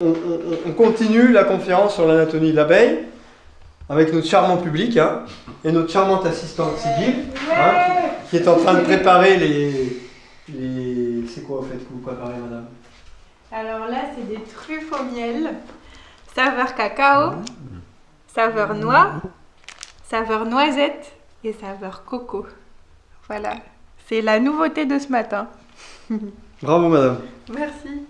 On continue la conférence sur l'anatomie de l'abeille avec notre charmant public et notre charmante assistante Sybille qui est en train de préparer les... C'est quoi au fait que vous préparez, madame? Alors là, c'est des truffes au miel, saveur cacao, saveur noix, saveur noisette et saveur coco. Voilà, c'est la nouveauté de ce matin. Bravo, madame. Merci.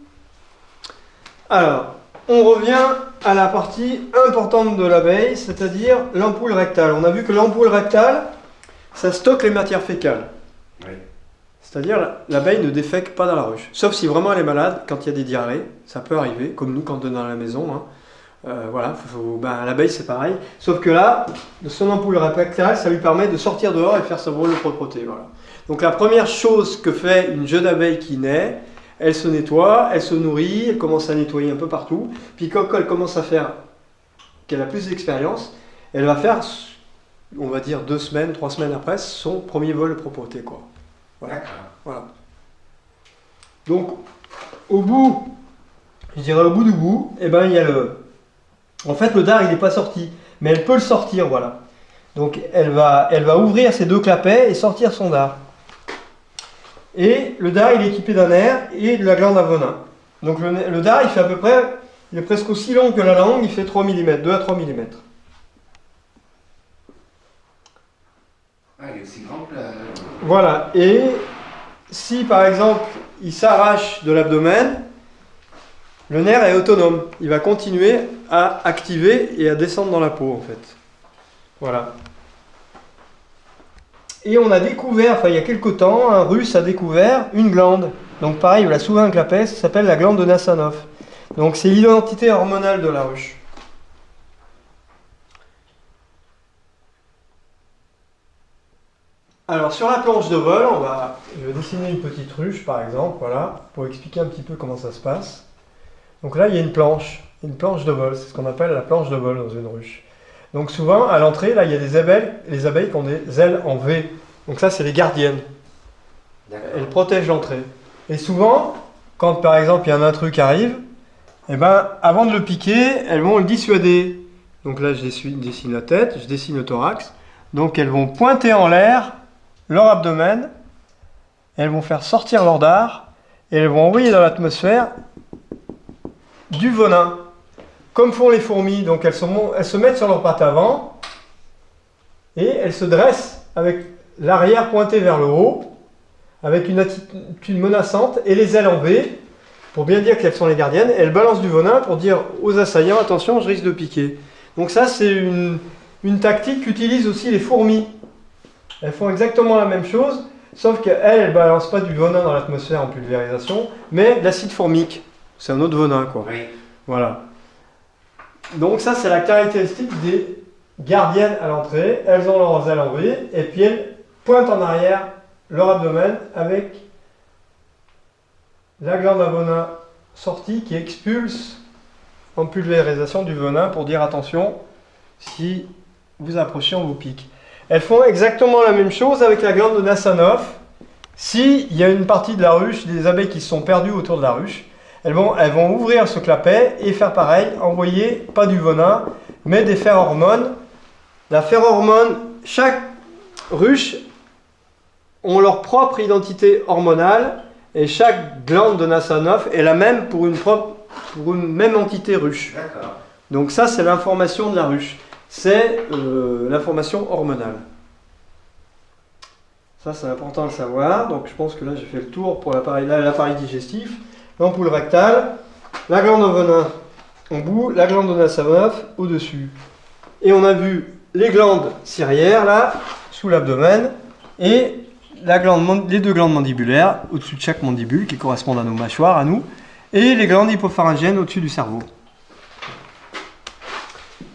Alors, on revient à la partie importante de l'abeille, c'est-à-dire l'ampoule rectale. On a vu que l'ampoule rectale, ça stocke les matières fécales. Oui. C'est-à-dire, l'abeille ne défèque pas dans la ruche. Sauf si vraiment elle est malade, quand il y a des diarrhées, ça peut arriver, comme nous quand on est dans la maison. Voilà, l'abeille c'est pareil. Sauf que là, son ampoule rectale, ça lui permet de sortir dehors et faire sa rôle de propreté. Voilà. Donc la première chose que fait une jeune abeille qui naît, elle se nettoie, elle se nourrit, elle commence à nettoyer un peu partout. Puis quand elle commence à faire, qu'elle a plus d'expérience, elle va faire, on va dire 2 semaines, 3 semaines après, son premier vol de propreté, quoi. Voilà. Voilà. Donc, au bout, je dirais au bout du bout, eh ben, il y a le... En fait, le dard, il n'est pas sorti, mais elle peut le sortir, voilà. Donc, elle va ouvrir ses 2 clapets et sortir son dard. Et le dard, il est équipé d'un nerf et de la glande à venin. Donc, le dard, il fait à peu près, il est presque aussi long que la langue, il fait 3 mm, 2 à 3 mm. Ah, il est aussi grand que la... Voilà, et si par exemple il s'arrache de l'abdomen, le nerf est autonome. Il va continuer à activer et à descendre dans la peau en fait. Voilà. Et on a découvert, enfin il y a quelque temps, un russe a découvert une glande. Donc pareil, il a souvent un clapet, ça s'appelle la glande de Nassanov. Donc c'est l'identité hormonale de la ruche. Alors sur la planche de vol, je vais dessiner une petite ruche par exemple, voilà, pour expliquer un petit peu comment ça se passe. Donc là il y a une planche de vol, c'est ce qu'on appelle la planche de vol dans une ruche. Donc souvent à l'entrée, là il y a les abeilles qui ont des ailes en V. Donc ça c'est les gardiennes. Elles protègent l'entrée. Et souvent, quand par exemple il y a un intrus qui arrive, eh ben, avant de le piquer, elles vont le dissuader. Donc là je dessine la tête, je dessine le thorax. Donc elles vont pointer en l'air leur abdomen, elles vont faire sortir leur dard et elles vont envoyer dans l'atmosphère du venin, comme font les fourmis. Donc elles se mettent sur leurs pattes avant et elles se dressent avec l'arrière pointé vers le haut, avec une attitude menaçante et les ailes en V, pour bien dire qu'elles sont les gardiennes. Elles balancent du venin pour dire aux assaillants, attention, je risque de piquer. Donc ça c'est une tactique qu'utilisent aussi les fourmis. Elles font exactement la même chose, sauf qu'elles ne balancent pas du venin dans l'atmosphère en pulvérisation, mais de l'acide formique. C'est un autre venin, quoi. Oui. Voilà. Donc ça, c'est la caractéristique des gardiennes à l'entrée. Elles ont leurs ailes en V, et puis elles pointent en arrière leur abdomen avec la glande à venin sortie qui expulse en pulvérisation du venin pour dire attention, si vous approchez, on vous pique. Elles font exactement la même chose avec la glande de Nassanov. S'il y a une partie de la ruche, des abeilles qui se sont perdues autour de la ruche, elles vont ouvrir ce clapet et faire pareil, envoyer pas du venin, mais des ferrohormones. La ferrohormone, chaque ruche ont leur propre identité hormonale et chaque glande de Nassanov est la même pour une même entité ruche. D'accord. Donc ça, c'est l'information de la ruche. C'est l'information hormonale. Ça, c'est important de savoir. Donc, je pense que là, j'ai fait le tour pour l'appareil digestif, l'ampoule rectale, la glande au venin en bout, la glande de Nassanov au-dessus. Et on a vu les glandes ciliaires, là, sous l'abdomen, et les 2 glandes mandibulaires, au-dessus de chaque mandibule, qui correspondent à nos mâchoires, à nous, et les glandes hypopharyngiennes au-dessus du cerveau.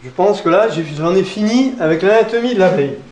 Je pense que là, j'en ai fini avec l'anatomie de l'abeille.